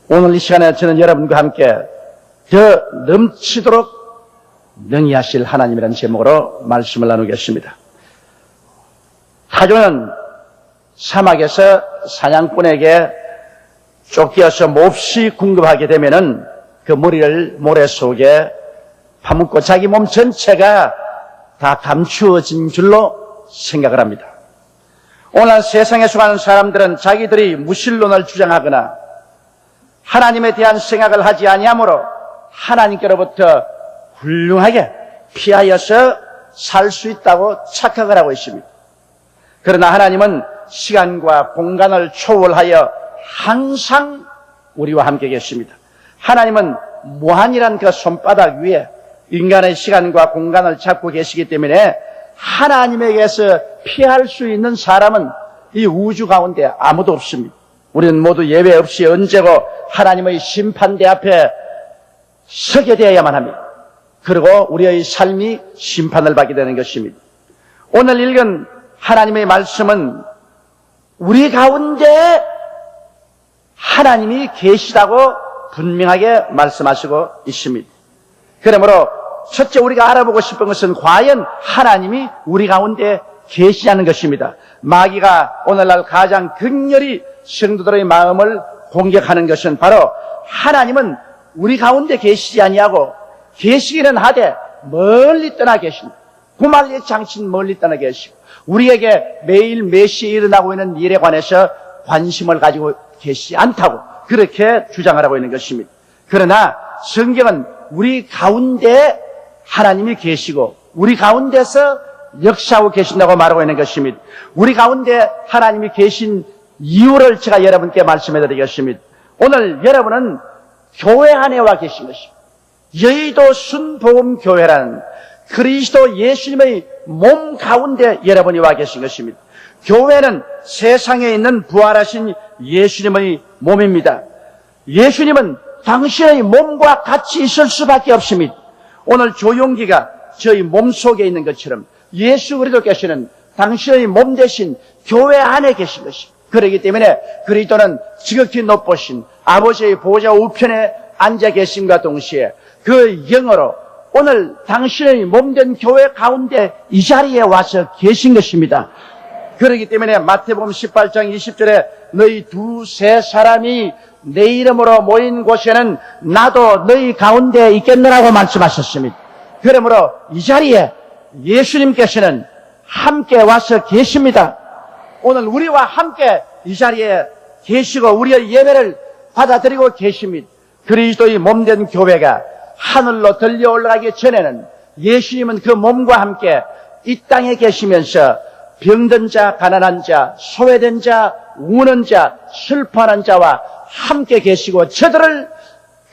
오늘 이 시간에 저는 여러분과 함께 더 넘치도록 능히 하실 하나님이라는 제목으로 말씀을 나누겠습니다. 타조는 사막에서 사냥꾼에게 쫓겨서 몹시 궁금하게 되면은 그 머리를 모래 속에 파묻고 자기 몸 전체가 다 감추어진 줄로 생각을 합니다. 오늘 세상에 속하는 사람들은 자기들이 무신론을 주장하거나 하나님에 대한 생각을 하지 아니하므로 하나님께로부터 훌륭하게 피하여서 살 수 있다고 착각을 하고 있습니다. 그러나 하나님은 시간과 공간을 초월하여 항상 우리와 함께 계십니다. 하나님은 무한이란 그 손바닥 위에 인간의 시간과 공간을 잡고 계시기 때문에 하나님에게서 피할 수 있는 사람은 이 우주 가운데 아무도 없습니다. 우리는 모두 예외 없이 언제고 하나님의 심판대 앞에 서게 되어야만 합니다. 그리고 우리의 삶이 심판을 받게 되는 것입니다. 오늘 읽은 하나님의 말씀은 우리 가운데 하나님이 계시다고 분명하게 말씀하시고 있습니다. 그러므로 첫째 우리가 알아보고 싶은 것은 과연 하나님이 우리 가운데 계시냐는 것입니다. 마귀가 오늘날 가장 극렬히 성도들의 마음을 공격하는 것은 바로 하나님은 우리 가운데 계시지 아니하고 계시기는 하되 멀리 떠나 계십니다. 구말리의 장친 멀리 떠나 계시고 우리에게 매일 몇 시에 일어나고 있는 일에 관해서 관심을 가지고 계시지 않다고 그렇게 주장을 하고 있는 것입니다. 그러나 성경은 우리 가운데 하나님이 계시고 우리 가운데서 역사하고 계신다고 말하고 있는 것입니다. 우리 가운데 하나님이 계신 이유를 제가 여러분께 말씀해 드리겠습니다. 오늘 여러분은 교회 안에 와 계신 것입니다. 여의도 순복음교회라는 그리스도 예수님의 몸 가운데 여러분이 와 계신 것입니다. 교회는 세상에 있는 부활하신 예수님의 몸입니다. 예수님은 당신의 몸과 같이 있을 수밖에 없습니다. 오늘 조용기가 저희 몸 속에 있는 것처럼 예수 그리스도께서는 당신의 몸 대신 교회 안에 계신 것입니다. 그렇기 때문에 그리스도는 지극히 높으신 아버지의 보좌 우편에 앉아 계심과 동시에 그 영으로 오늘 당신의 몸된 교회 가운데 이 자리에 와서 계신 것입니다. 그렇기 때문에 마태복음 18장 20절에 너희 두세 사람이 내 이름으로 모인 곳에는 나도 너희 가운데 있겠노라고 말씀하셨습니다. 그러므로 이 자리에 예수님께서는 함께 와서 계십니다. 오늘 우리와 함께 이 자리에 계시고 우리의 예배를 받아들이고 계십니다. 그리스도의 몸된 교회가 하늘로 들려 올라가기 전에는 예수님은 그 몸과 함께 이 땅에 계시면서 병든 자, 가난한 자, 소외된 자, 우는 자, 슬퍼하는 자와 함께 계시고 저들을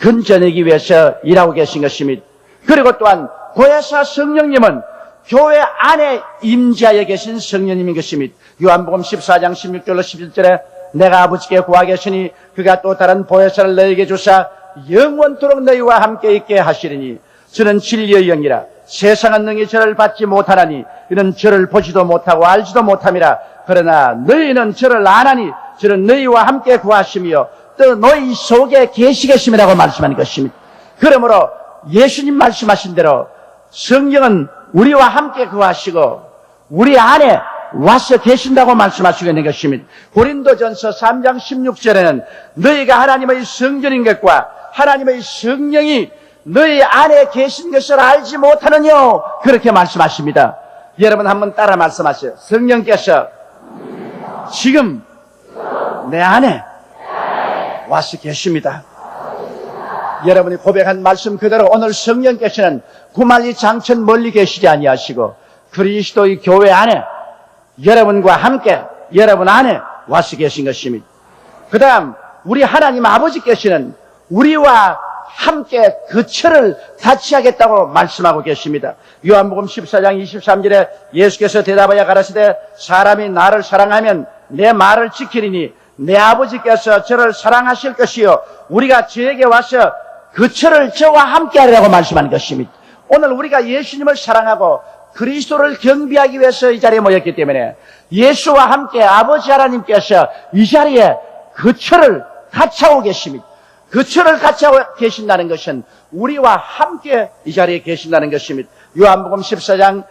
건져내기 위해서 일하고 계신 것입니다. 그리고 또한 보혜사 성령님은 교회 안에 임재하여 계신 성령님인 것입니다. 요한복음 14장 16절로 17절에 내가 아버지께 구하겠으니 그가 또 다른 보혜사를 너에게 주사 영원토록 너희와 함께 있게 하시리니 저는 진리의 영이라 세상은 능히 저를 받지 못하나니 이는 저를 보지도 못하고 알지도 못함이라 그러나 너희는 저를 아나니 저는 너희와 함께 구하시며 또 너희 속에 계시겠음이라고 말씀하는 것입니다. 그러므로 예수님 말씀하신 대로 성경은 우리와 함께 구하시고 우리 안에 와서 계신다고 말씀하시고 있는 것입니다. 고린도전서 3장 16절에는 너희가 하나님의 성전인 것과 하나님의 성령이 너희 안에 계신 것을 알지 못하느냐 그렇게 말씀하십니다. 여러분 한번 따라 말씀하세요. 성령께서 지금 내 안에 와서 계십니다. 여러분이 고백한 말씀 그대로 오늘 성령께서는 구말리 장천 멀리 계시지 아니하시고 그리스도의 교회 안에 여러분과 함께 여러분 안에 와서 계신 것입니다. 그 다음 우리 하나님 아버지께서는 우리와 함께 그 철을 같이 하겠다고 말씀하고 계십니다. 요한복음 14장 23절에 예수께서 대답하여 가라사대 사람이 나를 사랑하면 내 말을 지키리니 내 아버지께서 저를 사랑하실 것이요 우리가 저에게 와서 그 철을 저와 함께 하리라고 말씀하는 것입니다. 오늘 우리가 예수님을 사랑하고 그리스도를 경배하기 위해서 이 자리에 모였기 때문에 예수와 함께 아버지 하나님께서 이 자리에 그 철을 같이 하고 계십니다. 거처를 같이 하고 계신다는 것은 우리와 함께 이 자리에 계신다는 것입니다. 요한복음 14장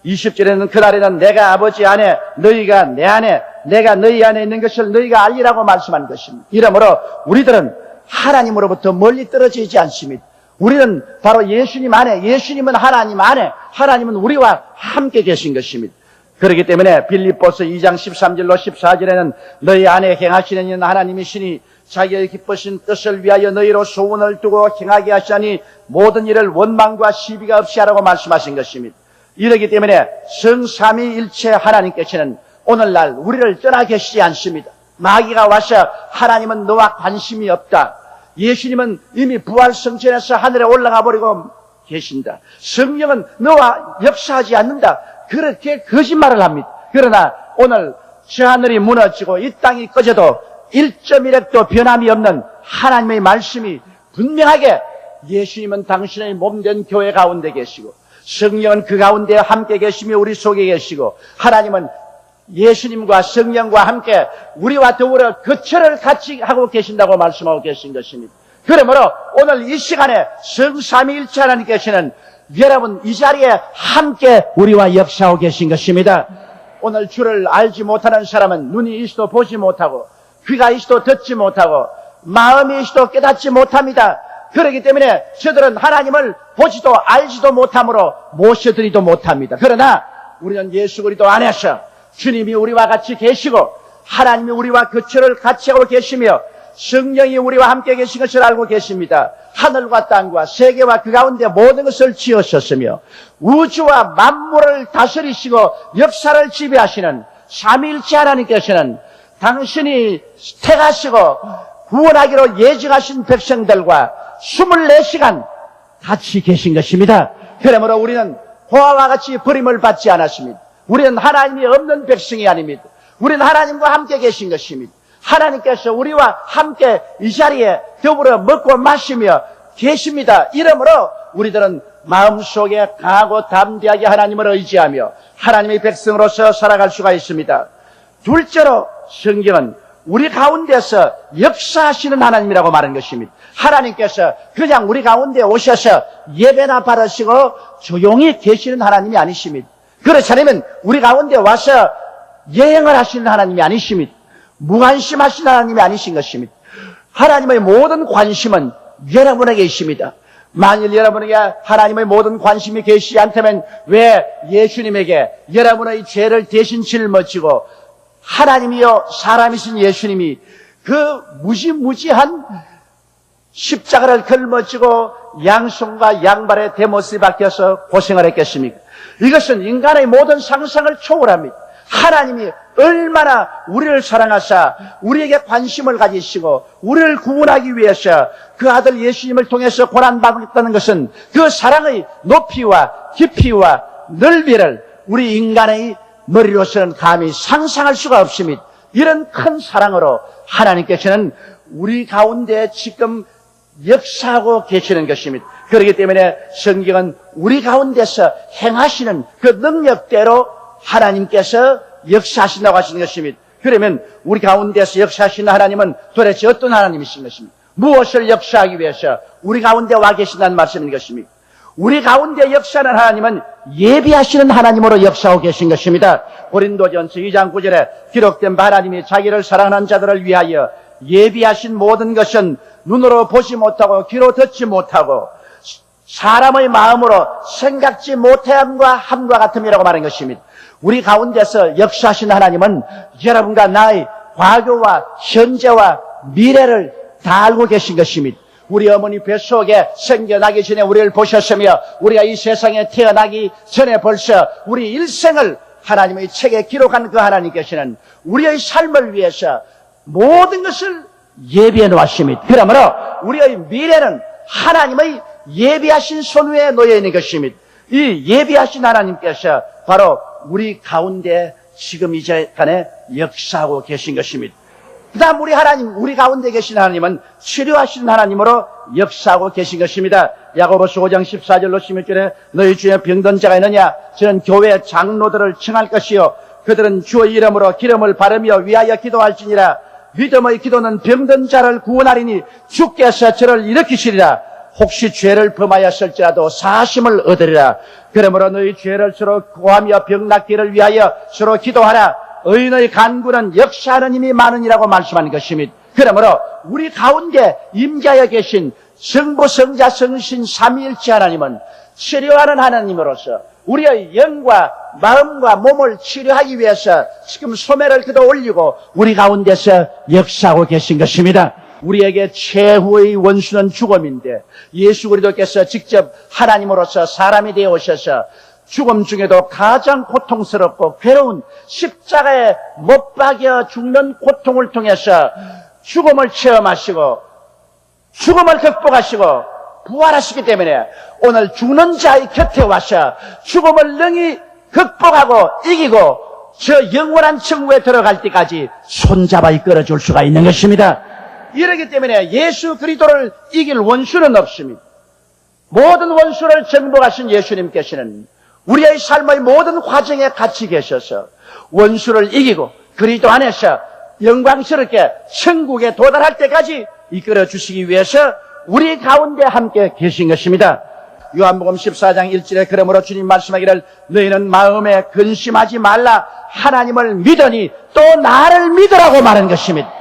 20절에는 그날에는 내가 아버지 안에 너희가 내 안에 내가 너희 안에 있는 것을 너희가 알리라고 말씀한 것입니다. 이러므로 우리들은 하나님으로부터 멀리 떨어지지 않습니다. 우리는 바로 예수님 안에, 예수님은 하나님 안에, 하나님은 우리와 함께 계신 것입니다. 그렇기 때문에 빌립보서 2장 13절로 14절에는 너희 안에 행하시는 이는 하나님이시니 자기의 기쁘신 뜻을 위하여 너희로 소원을 두고 행하게 하시니 모든 일을 원망과 시비가 없이 하라고 말씀하신 것입니다. 이러기 때문에 성삼위일체 하나님께서는 오늘날 우리를 떠나 계시지 않습니다. 마귀가 와서 하나님은 너와 관심이 없다. 예수님은 이미 부활승천해서 하늘에 올라가 버리고 계신다. 성령은 너와 역사하지 않는다. 그렇게 거짓말을 합니다. 그러나 오늘 저 하늘이 무너지고 이 땅이 꺼져도 1.1핵도 변함이 없는 하나님의 말씀이 분명하게 예수님은 당신의 몸된 교회 가운데 계시고 성령은 그 가운데 함께 계시며 우리 속에 계시고 하나님은 예수님과 성령과 함께 우리와 더불어 거처를 같이 하고 계신다고 말씀하고 계신 것입니다. 그러므로 오늘 이 시간에 성삼위일체 하나님께서는 여러분 이 자리에 함께 우리와 역사하고 계신 것입니다. 오늘 주를 알지 못하는 사람은 눈이 있어도 보지 못하고 귀가 있어도 듣지 못하고 마음이 있어도 깨닫지 못합니다. 그렇기 때문에 저들은 하나님을 보지도 알지도 못하므로 모셔드리도 못합니다. 그러나 우리는 예수 그리스도 안에서 주님이 우리와 같이 계시고 하나님이 우리와 거처를 같이 하고 계시며 성령이 우리와 함께 계신 것을 알고 계십니다. 하늘과 땅과 세계와 그 가운데 모든 것을 지으셨으며 우주와 만물을 다스리시고 역사를 지배하시는 삼위일체 하나님께서는 당신이 택하시고 구원하기로 예정하신 백성들과 24시간 같이 계신 것입니다. 그러므로 우리는 호화와 같이 버림을 받지 않았습니다. 우리는 하나님이 없는 백성이 아닙니다. 우리는 하나님과 함께 계신 것입니다. 하나님께서 우리와 함께 이 자리에 더불어 먹고 마시며 계십니다. 이러므로 우리들은 마음속에 강하고 담대하게 하나님을 의지하며 하나님의 백성으로서 살아갈 수가 있습니다. 둘째로 성경은 우리 가운데서 역사하시는 하나님이라고 말하는 것입니다. 하나님께서 그냥 우리 가운데 오셔서 예배나 받으시고 조용히 계시는 하나님이 아니십니다. 그렇지 않으면 우리 가운데 와서 여행을 하시는 하나님이 아니십니다. 무관심하신 하나님이 아니신 것입니다. 하나님의 모든 관심은 여러분에게 있습니다. 만일 여러분에게 하나님의 모든 관심이 계시지 않다면 왜 예수님에게 여러분의 죄를 대신 짊어지고 하나님이요 사람이신 예수님이 그 무지무지한 십자가를 걸머지고 양손과 양발에 대못을 박혀서 고생을 했겠습니까? 이것은 인간의 모든 상상을 초월합니다. 하나님이 얼마나 우리를 사랑하사 우리에게 관심을 가지시고 우리를 구원하기 위해서 그 아들 예수님을 통해서 고난받았다는 것은 그 사랑의 높이와 깊이와 넓이를 우리 인간의 머리로서는 감히 상상할 수가 없습니다. 이런 큰 사랑으로 하나님께서는 우리 가운데 지금 역사하고 계시는 것입니다. 그렇기 때문에 성경은 우리 가운데서 행하시는 그 능력대로 하나님께서 역사하신다고 하시는 것입니다. 그러면 우리 가운데서 역사하시는 하나님은 도대체 어떤 하나님이신 것입니까? 무엇을 역사하기 위해서 우리 가운데 와 계신다는 말씀인 것입니다. 우리 가운데 역사하는 하나님은 예비하시는 하나님으로 역사하고 계신 것입니다. 고린도전서 2장 9절에 기록된 바 하나님이 자기를 사랑하는 자들을 위하여 예비하신 모든 것은 눈으로 보지 못하고 귀로 듣지 못하고 사람의 마음으로 생각지 못함과 함과 같음이라고 말한 것입니다. 우리 가운데서 역사하신 하나님은 여러분과 나의 과거와 현재와 미래를 다 알고 계신 것입니다. 우리 어머니 뱃속에 생겨나기 전에 우리를 보셨으며 우리가 이 세상에 태어나기 전에 벌써 우리 일생을 하나님의 책에 기록한 그 하나님께서는 우리의 삶을 위해서 모든 것을 예비해 놓았습니다. 그러므로 우리의 미래는 하나님의 예비하신 손 위에 놓여 있는 것입니다. 이 예비하신 하나님께서 바로 우리 가운데 지금 이 시간에 역사하고 계신 것입니다. 그 다음 우리 하나님, 우리 가운데 계신 하나님은 치료하시는 하나님으로 역사하고 계신 것입니다. 야고보서 5장 14절로 16절에 너희 중에 병든 자가 있느냐? 저는 교회 장로들을 청할 것이요 그들은 주의 이름으로 기름을 바르며 위하여 기도할지니라. 믿음의 기도는 병든 자를 구원하리니 주께서 저를 일으키시리라. 혹시 죄를 범하였을지라도 사심을 얻으리라. 그러므로 너희 죄를 서로 고하며 병 낫기를 위하여 서로 기도하라. 의인의 간구는 역사하는 힘이 많으니라고 말씀하는 것입니다. 그러므로 우리 가운데 임재하여 계신 성부, 성자, 성신, 삼위일체 하나님은 치료하는 하나님으로서 우리의 영과 마음과 몸을 치료하기 위해서 지금 소매를 그도 올리고 우리 가운데서 역사하고 계신 것입니다. 우리에게 최후의 원수는 죽음인데 예수 그리스도께서 직접 하나님으로서 사람이 되어 오셔서 죽음 중에도 가장 고통스럽고 괴로운 십자가에 못 박여 죽는 고통을 통해서 죽음을 체험하시고 죽음을 극복하시고 부활하시기 때문에 오늘 죽는 자의 곁에 와서 죽음을 능히 극복하고 이기고 저 영원한 천국에 들어갈 때까지 손잡아 이끌어줄 수가 있는 것입니다. 이러기 때문에 예수 그리스도를 이길 원수는 없습니다. 모든 원수를 정복하신 예수님께서는 우리의 삶의 모든 과정에 같이 계셔서 원수를 이기고 그리스도 안에서 영광스럽게 천국에 도달할 때까지 이끌어 주시기 위해서 우리 가운데 함께 계신 것입니다. 요한복음 14장 1절에 그러므로 주님 말씀하기를 너희는 마음에 근심하지 말라. 하나님을 믿으니 또 나를 믿으라고 말한 것입니다.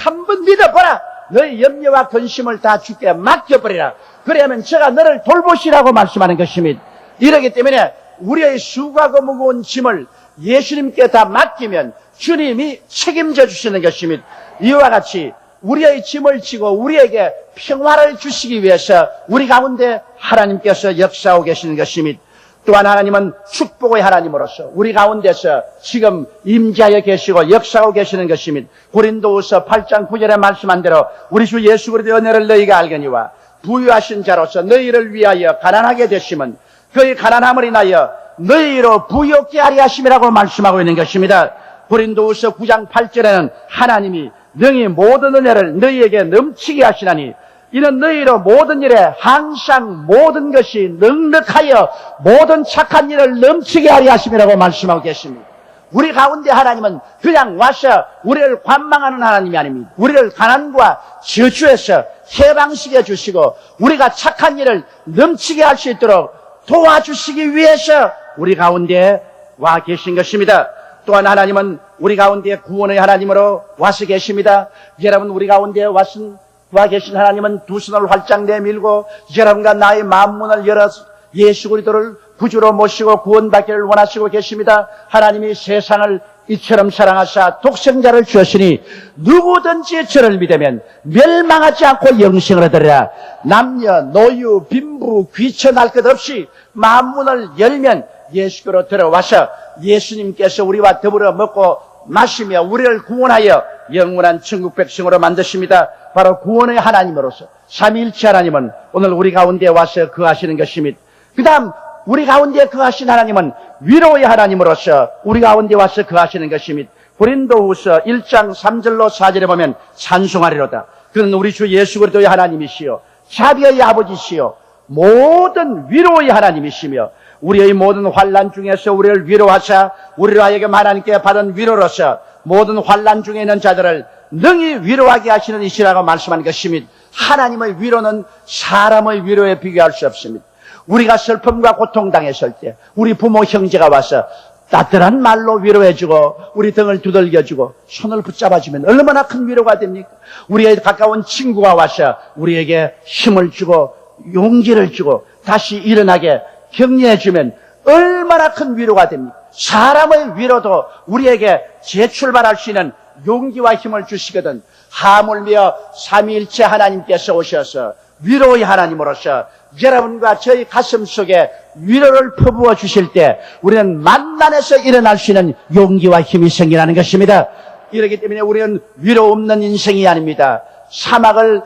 한번 믿어보라. 너희 염려와 근심을 다 주께 맡겨버리라. 그래야면 제가 너를 돌보시라고 말씀하는 것입니다. 이러기 때문에 우리의 수고하고 무거운 짐을 예수님께 다 맡기면 주님이 책임져 주시는 것입니다. 이와 같이 우리의 짐을 지고 우리에게 평화를 주시기 위해서 우리 가운데 하나님께서 역사하고 계시는 것입니다. 또한 하나님은 축복의 하나님으로서 우리 가운데서 지금 임재하여 계시고 역사하고 계시는 것입니다. 고린도후서 8장 9절에 말씀한 대로 우리 주 예수 그리스도의 은혜를 너희가 알거니와 부유하신 자로서 너희를 위하여 가난하게 되심은 그의 가난함을 인하여 너희로 부유케 하려 하심이라고 말씀하고 있는 것입니다. 고린도후서 9장 8절에는 하나님이 능히 모든 은혜를 너희에게 넘치게 하시나니 이는 너희로 모든 일에 항상 모든 것이 넉넉하여 모든 착한 일을 넘치게 하려 하심이라고 말씀하고 계십니다. 우리 가운데 하나님은 그냥 와서 우리를 관망하는 하나님이 아닙니다. 우리를 가난과 저주에서 해방시켜 주시고 우리가 착한 일을 넘치게 할 수 있도록 도와주시기 위해서 우리 가운데 와 계신 것입니다. 또한 하나님은 우리 가운데 구원의 하나님으로 와서 계십니다. 여러분 우리 가운데 와 계신 하나님은 두 손을 활짝 내밀고 여러분과 나의 마음문을 열어 예수 그리스도를 구주로 모시고 구원받기를 원하시고 계십니다. 하나님이 세상을 이처럼 사랑하사 독생자를 주었으니 누구든지 저를 믿으면 멸망하지 않고 영생을 얻으리라. 남녀 노유 빈부 귀천할 것 없이 마음문을 열면 예수께로 들어와서 예수님께서 우리와 더불어 먹고 마시며 우리를 구원하여 영원한 천국 백성으로 만드십니다. 바로 구원의 하나님으로서 삼위일체 하나님은 오늘 우리 가운데 와서 거하시는 것입니다. 그 다음 우리 가운데 거하신 하나님은 위로의 하나님으로서 우리 가운데 와서 거하시는 것입니다. 고린도후서 1장 3절로 4절에 보면 찬송하리로다. 그는 우리 주 예수 그리스도의 하나님이시요 자비의 아버지시요 모든 위로의 하나님이시며 우리의 모든 환난 중에서 우리를 위로하사 우리를 하여금 하나님께 받은 위로로서 모든 환난 중에 있는 자들을 능히 위로하게 하시는 이시라고 말씀하는 것입니다. 하나님의 위로는 사람의 위로에 비교할 수 없습니다. 우리가 슬픔과 고통당했을 때 우리 부모 형제가 와서 따뜻한 말로 위로해주고 우리 등을 두들겨주고 손을 붙잡아주면 얼마나 큰 위로가 됩니까? 우리의 가까운 친구가 와서 우리에게 힘을 주고 용기를 주고 다시 일어나게 격려해주면 얼마나 큰 위로가 됩니까? 사람의 위로도 우리에게 재출발할 수 있는 용기와 힘을 주시거든. 하물며 삼위일체 하나님께서 오셔서 위로의 하나님으로서 여러분과 저희 가슴 속에 위로를 퍼부어 주실 때 우리는 만난에서 일어날 수 있는 용기와 힘이 생기는 것입니다. 이렇기 때문에 우리는 위로 없는 인생이 아닙니다. 사막을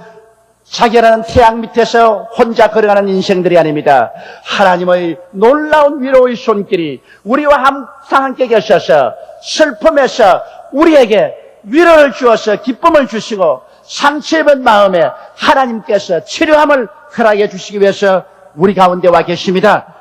자결하는 태양 밑에서 혼자 걸어가는 인생들이 아닙니다. 하나님의 놀라운 위로의 손길이 우리와 항상 함께 계셔서 슬픔에서 우리에게 위로를 주어서 기쁨을 주시고 상처 입은 마음에 하나님께서 치료함을 허락해 주시기 위해서 우리 가운데 와 계십니다.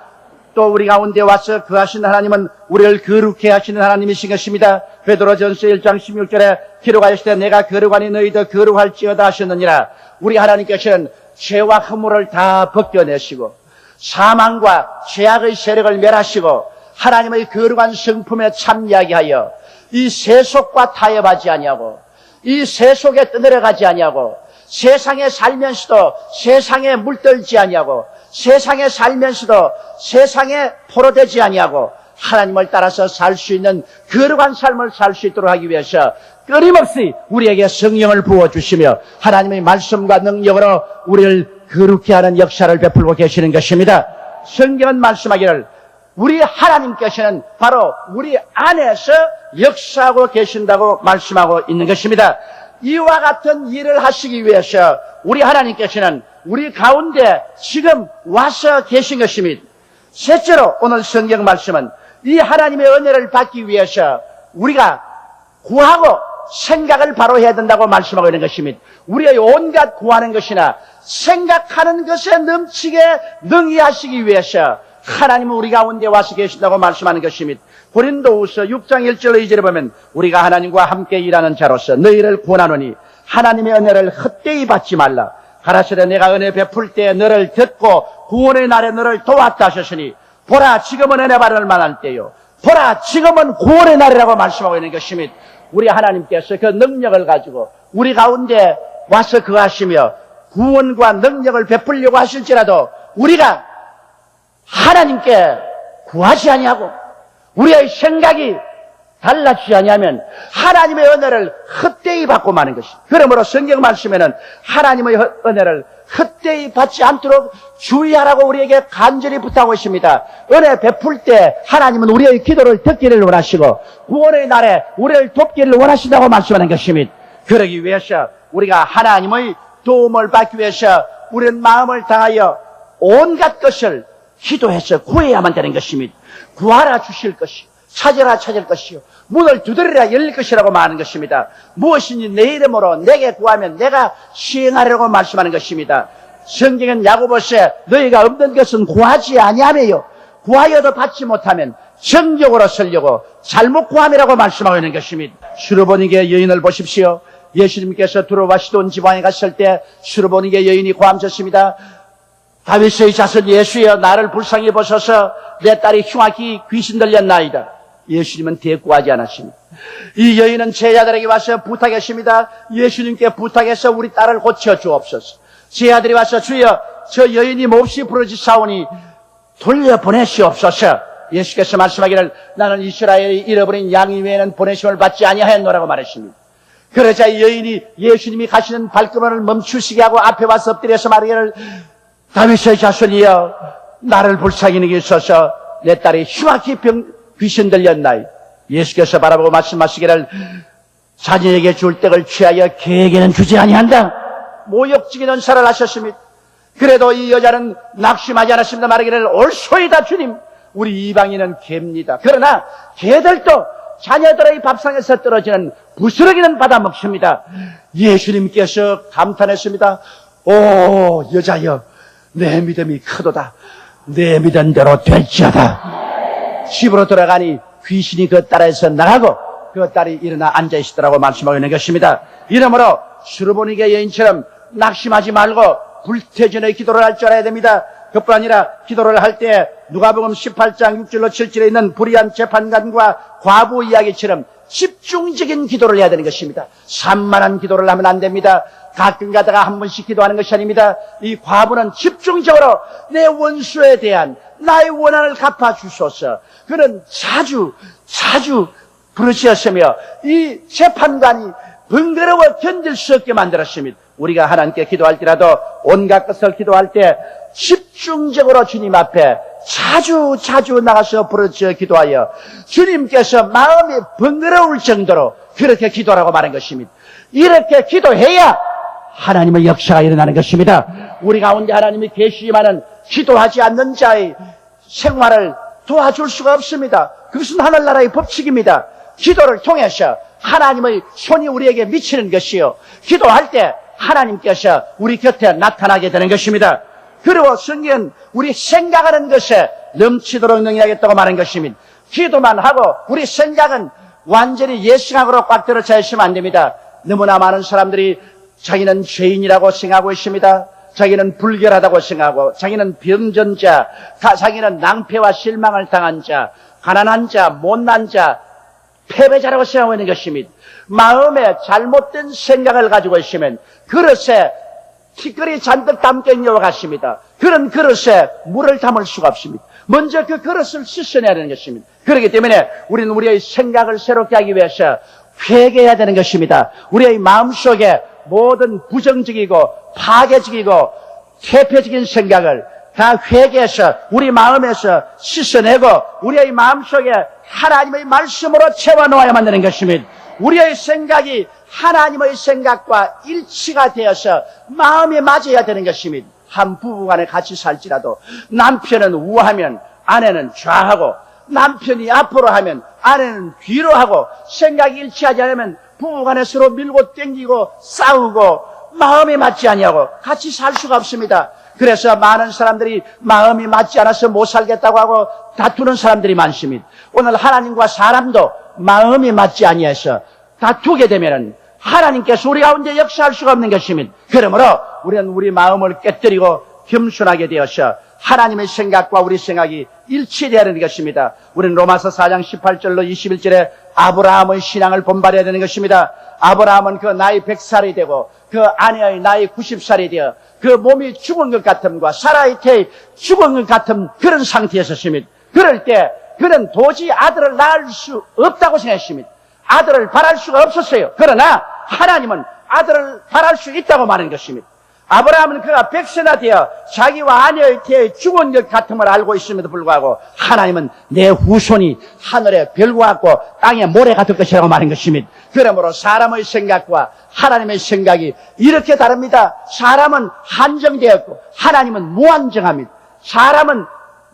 또 우리 가운데 와서 거하시는 하나님은 우리를 거룩해 하시는 하나님이신 것입니다. 베드로전서 1장 16절에 기록하시되 내가 거룩하니 너희도 거룩할지어다 하셨느니라. 우리 하나님께서는 죄와 허물을 다 벗겨내시고 사망과 죄악의 세력을 멸하시고 하나님의 거룩한 성품에 참여하게 하여 이 세속과 타협하지 아니하고 이 세속에 떠내려가지 아니하고 세상에 살면서도 세상에 물들지 아니하고 세상에 살면서도 세상에 포로되지 아니하고 하나님을 따라서 살 수 있는 거룩한 삶을 살 수 있도록 하기 위해서 끊임없이 우리에게 성령을 부어주시며 하나님의 말씀과 능력으로 우리를 거룩히 하는 역사를 베풀고 계시는 것입니다. 성경은 말씀하기를 우리 하나님께서는 바로 우리 안에서 역사하고 계신다고 말씀하고 있는 것입니다. 이와 같은 일을 하시기 위해서 우리 하나님께서는 우리 가운데 지금 와서 계신 것입니다. 셋째로 오늘 성경 말씀은 이 하나님의 은혜를 받기 위해서 우리가 구하고 생각을 바로 해야 된다고 말씀하고 있는 것입니다. 우리의 온갖 구하는 것이나 생각하는 것에 넘치게 능히 하시기 위해서 하나님은 우리 가운데 와서 계신다고 말씀하는 것입니다. 고린도후서 6장 1절 2절에 보면 우리가 하나님과 함께 일하는 자로서 너희를 권하노니 하나님의 은혜를 헛되이 받지 말라. 가라사대 내가 은혜 베풀 때 너를 듣고 구원의 날에 너를 도왔다 하셨으니 보라 지금은 은혜 받을 만한 때요 보라 지금은 구원의 날이라고 말씀하고 있는 것입니다. 우리 하나님께서 그 능력을 가지고 우리 가운데 와서 거하시며 구원과 능력을 베풀려고 하실지라도 우리가 하나님께 구하지 아니하고 우리의 생각이 달라지지 아니하면 하나님의 은혜를 헛되이 받고 마는 것입니다. 그러므로 성경 말씀에는 하나님의 은혜를 헛되이 받지 않도록 주의하라고 우리에게 간절히 부탁하고 있습니다. 은혜 베풀 때 하나님은 우리의 기도를 듣기를 원하시고 구원의 날에 우리를 돕기를 원하신다고 말씀하는 것입니다. 그러기 위해서 우리가 하나님의 도움을 받기 위해서 우리는 마음을 다하여 온갖 것을 기도해서 구해야만 되는 것입니다. 구하라 주실 것이요 찾으라 찾을 것이요 문을 두드리라 열릴 것이라고 말하는 것입니다. 무엇이니 내 이름으로 내게 구하면 내가 시행하려고 말씀하는 것입니다. 성경은 야고보서에 너희가 없는 것은 구하지 아니하며요 구하여도 받지 못하면 정욕으로 설려고 잘못 구함이라고 말씀하고 있는 것입니다. 수르보니게 여인을 보십시오. 예수님께서 두로와 시돈 지방에 갔을 때 수르보니게 여인이 고함쳤습니다. 다윗의 자손 예수여 나를 불쌍히 보소서 내 딸이 흉악히 귀신 들렸나이다. 예수님은 대꾸하지 않았습니다. 이 여인은 제자들에게 와서 부탁했습니다. 예수님께 부탁해서 우리 딸을 고쳐 주옵소서. 제자들이 와서 주여 저 여인이 몹시 부르짖사오니 돌려보내시옵소서. 예수께서 말씀하기를 나는 이스라엘이 잃어버린 양 외에는 보내심을 받지 아니하였노라고 말했습니다. 그러자 이 여인이 예수님이 가시는 발걸음을 멈추시게 하고 앞에 와서 엎드려서 말하기를 다윗의 자손이여 나를 불쌍히 여기소서 내 딸이 흉악히 귀신 들렸나이. 예수께서 바라보고 말씀하시기를 자녀에게 줄 떡을 취하여 개에게는 주지 아니한다. 모욕지기 은사를 하셨습니다. 그래도 이 여자는 낙심하지 않았습니다. 말하기를 옳소이다 주님 우리 이방인은 개입니다. 그러나 개들도 자녀들의 밥상에서 떨어지는 부스러기는 받아 먹습니다. 예수님께서 감탄했습니다. 오 여자여 내 믿음이 크도다. 내 믿은 대로 될지어다. 집으로 돌아가니 귀신이 그 딸에서 나가고 그 딸이 일어나 앉아있더라고 말씀하고 있는 것입니다. 이러므로 수르보니게 여인처럼 낙심하지 말고 불태전의 기도를 할 줄 알아야 됩니다. 그뿐 아니라 기도를 할 때 누가복음 18장 6절로 7절에 있는 불의한 재판관과 과부 이야기처럼 집중적인 기도를 해야 되는 것입니다. 산만한 기도를 하면 안 됩니다. 가끔 가다가 한 번씩 기도하는 것이 아닙니다. 이 과부는 집중적으로 내 원수에 대한 나의 원한을 갚아주소서. 그는 자주 부르짖었으며 이 재판관이 번거로워 견딜 수 없게 만들었습니다. 우리가 하나님께 기도할 때라도 온갖 것을 기도할 때 집중적으로 주님 앞에 자주 나가서 부르짖어 기도하여 주님께서 마음이 번거로울 정도로 그렇게 기도하라고 말한 것입니다. 이렇게 기도해야 하나님의 역사가 일어나는 것입니다. 우리 가운데 하나님이 계시지만은 기도하지 않는 자의 생활을 도와줄 수가 없습니다. 그것은 하늘나라의 법칙입니다. 기도를 통해서 하나님의 손이 우리에게 미치는 것이요 기도할 때 하나님께서 우리 곁에 나타나게 되는 것입니다. 그리고 성경은 우리 생각하는 것에 넘치도록 능히하겠다고 말한 것입니다. 기도만 하고 우리 생각은 완전히 예생각으로 꽉 들어차 있으면 안 됩니다. 너무나 많은 사람들이 자기는 죄인이라고 생각하고 있습니다. 자기는 불결하다고 생각하고, 자기는 병전자, 자기는 낭패와 실망을 당한 자, 가난한 자, 못난 자, 패배자라고 생각하고 있는 것입니다. 마음에 잘못된 생각을 가지고 있으면 그릇에 티끌이 잔뜩 담겨있는 것 같습니다. 그런 그릇에 물을 담을 수가 없습니다. 먼저 그 그릇을 씻어내야 되는 것입니다. 그렇기 때문에 우리는 우리의 생각을 새롭게 하기 위해서 회개해야 되는 것입니다. 우리의 마음속에 모든 부정적이고 파괴적이고 퇴폐적인 생각을 다 회개해서 우리 마음에서 씻어내고 우리의 마음속에 하나님의 말씀으로 채워놓아야만 되는 것입니다. 우리의 생각이 하나님의 생각과 일치가 되어서 마음이 맞아야 되는 것입니다. 한 부부간에 같이 살지라도 남편은 우하면 아내는 좌하고, 남편이 앞으로 하면 아내는 뒤로 하고, 생각이 일치하지 않으면 부부간에 서로 밀고 땡기고 싸우고 마음이 맞지 아니하고 같이 살 수가 없습니다. 그래서 많은 사람들이 마음이 맞지 않아서 못 살겠다고 하고 다투는 사람들이 많습니다. 오늘 하나님과 사람도 마음이 맞지 아니해서 다투게 되면은 하나님께서 우리 가운데 역사할 수가 없는 것입니다. 그러므로 우리는 우리 마음을 깨뜨리고 겸손하게 되어서 하나님의 생각과 우리 생각이 일치되어야 되는 것입니다. 우리는 로마서 4장 18절로 21절에 아브라함의 신앙을 본받아야 되는 것입니다. 아브라함은 그 나이 100살이 되고 그 아내의 나이 90살이 되어 그 몸이 죽은 것 같음과 사라의 태에 죽은 것 같은 그런 상태에 섰습니다. 그럴 때 그는 도저히 아들을 낳을 수 없다고 생각했습니다. 아들을 바랄 수가 없었어요. 그러나 하나님은 아들을 바랄 수 있다고 말하는 것입니다. 아브라함은 그가 100세나 되어 자기와 아내의 태에 죽은 것 같음을 알고 있음에도 불구하고 하나님은 내 후손이 하늘의 별과 같고 땅의 모래가 될 것이라고 말한 것입니다. 그러므로 사람의 생각과 하나님의 생각이 이렇게 다릅니다. 사람은 한정되었고 하나님은 무한정합니다. 사람은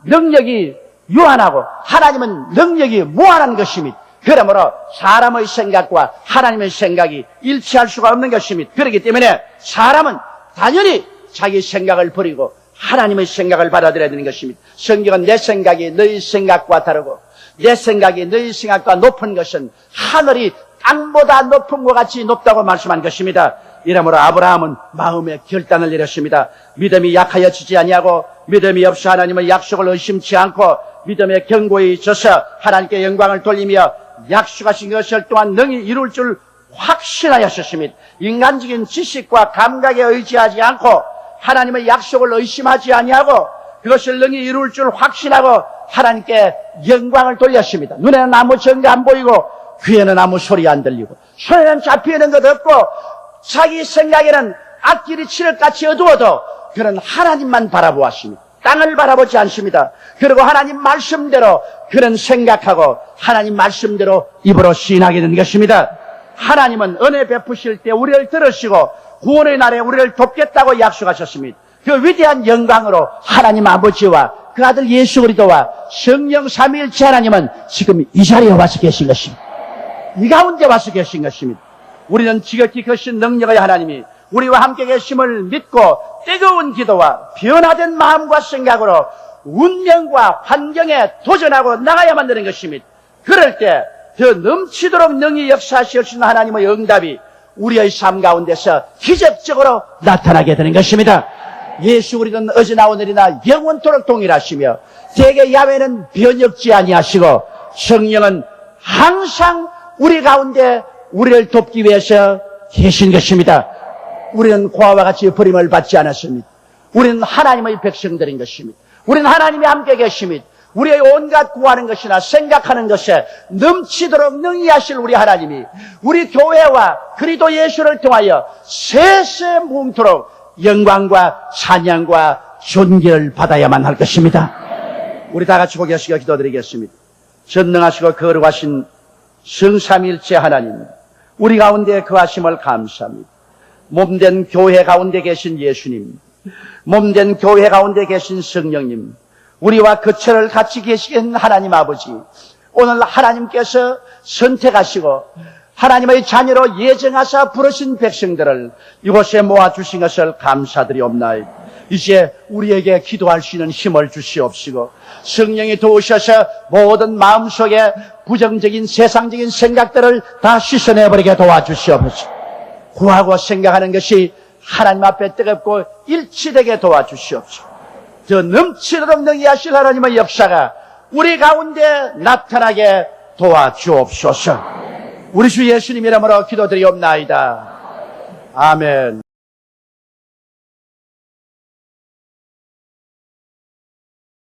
능력이 유한하고 하나님은 능력이 무한한 것입니다. 그러므로 사람의 생각과 하나님의 생각이 일치할 수가 없는 것입니다. 그렇기 때문에 사람은 당연히 자기 생각을 버리고 하나님의 생각을 받아들여야 되는 것입니다. 성경은 내 생각이 너희 생각과 다르고 내 생각이 너희 생각과 높은 것은 하늘이 땅보다 높은 것 같이 높다고 말씀한 것입니다. 이러므로 아브라함은 마음의 결단을 내렸습니다. 믿음이 약하여지지 아니하고 믿음이 없어 하나님의 약속을 의심치 않고 믿음의 경고에 있어서 하나님께 영광을 돌리며 약속하신 것을 또한 능히 이룰 줄 확신하였습니다. 인간적인 지식과 감각에 의지하지 않고 하나님의 약속을 의심하지 아니하고 그것을 능히 이룰 줄 확신하고 하나님께 영광을 돌렸습니다. 눈에는 아무 증거 안 보이고 귀에는 아무 소리 안 들리고 손에는 잡히는 것 없고 자기 생각에는 앞길이 칠흑같이 어두워도 그는 하나님만 바라보았습니다. 땅을 바라보지 않습니다. 그리고 하나님 말씀대로 그는 생각하고 하나님 말씀대로 입으로 시인하게 된 것입니다. 하나님은 은혜 베푸실 때 우리를 들으시고 구원의 날에 우리를 돕겠다고 약속하셨습니다. 그 위대한 영광으로 하나님 아버지와 그 아들 예수 그리스도와 성령 삼위일체 하나님은 지금 이 자리에 와서 계신 것입니다. 이 가운데 와서 계신 것입니다. 우리는 지극히 크신 능력의 하나님이 우리와 함께 계심을 믿고 뜨거운 기도와 변화된 마음과 생각으로 운명과 환경에 도전하고 나가야만 되는 것입니다. 그럴 때 더 넘치도록 능히 역사하실 수 있는 하나님의 응답이 우리의 삶 가운데서 기적적으로 나타나게 되는 것입니다. 예수 그리스도는 어제나 오늘이나 영원토록 동일하시며 대개 야훼는 변혁지 아니하시고 성령은 항상 우리 가운데 우리를 돕기 위해서 계신 것입니다. 우리는 고아와 같이 버림을 받지 않았습니다. 우리는 하나님의 백성들인 것입니다. 우리는 하나님이 함께 계십니다. 우리의 온갖 구하는 것이나 생각하는 것에 넘치도록 능히 하실 우리 하나님이 우리 교회와 그리스도 예수를 통하여 세세무궁토록 영광과 찬양과 존귀를 받아야만 할 것입니다. 우리 다 같이 고개 숙여 기도드리겠습니다. 전능하시고 거룩하신 성삼일체 하나님, 우리 가운데 거하심을 감사합니다. 몸된 교회 가운데 계신 예수님, 몸된 교회 가운데 계신 성령님, 우리와 거처를 같이 계시는 하나님 아버지, 오늘 하나님께서 선택하시고 하나님의 자녀로 예정하사 부르신 백성들을 이곳에 모아주신 것을 감사드리옵나이다. 이제 우리에게 기도할 수 있는 힘을 주시옵시고 성령이 도우셔서 모든 마음속에 부정적인 세상적인 생각들을 다 씻어내버리게 도와주시옵소서. 구하고 생각하는 것이 하나님 앞에 뜨겁고 일치되게 도와주시옵소서. 저 넘치도록 능히하실 하나님의 역사가 우리 가운데 나타나게 도와주옵소서. 우리 주 예수님 이름으로 기도드리옵나이다. 아멘.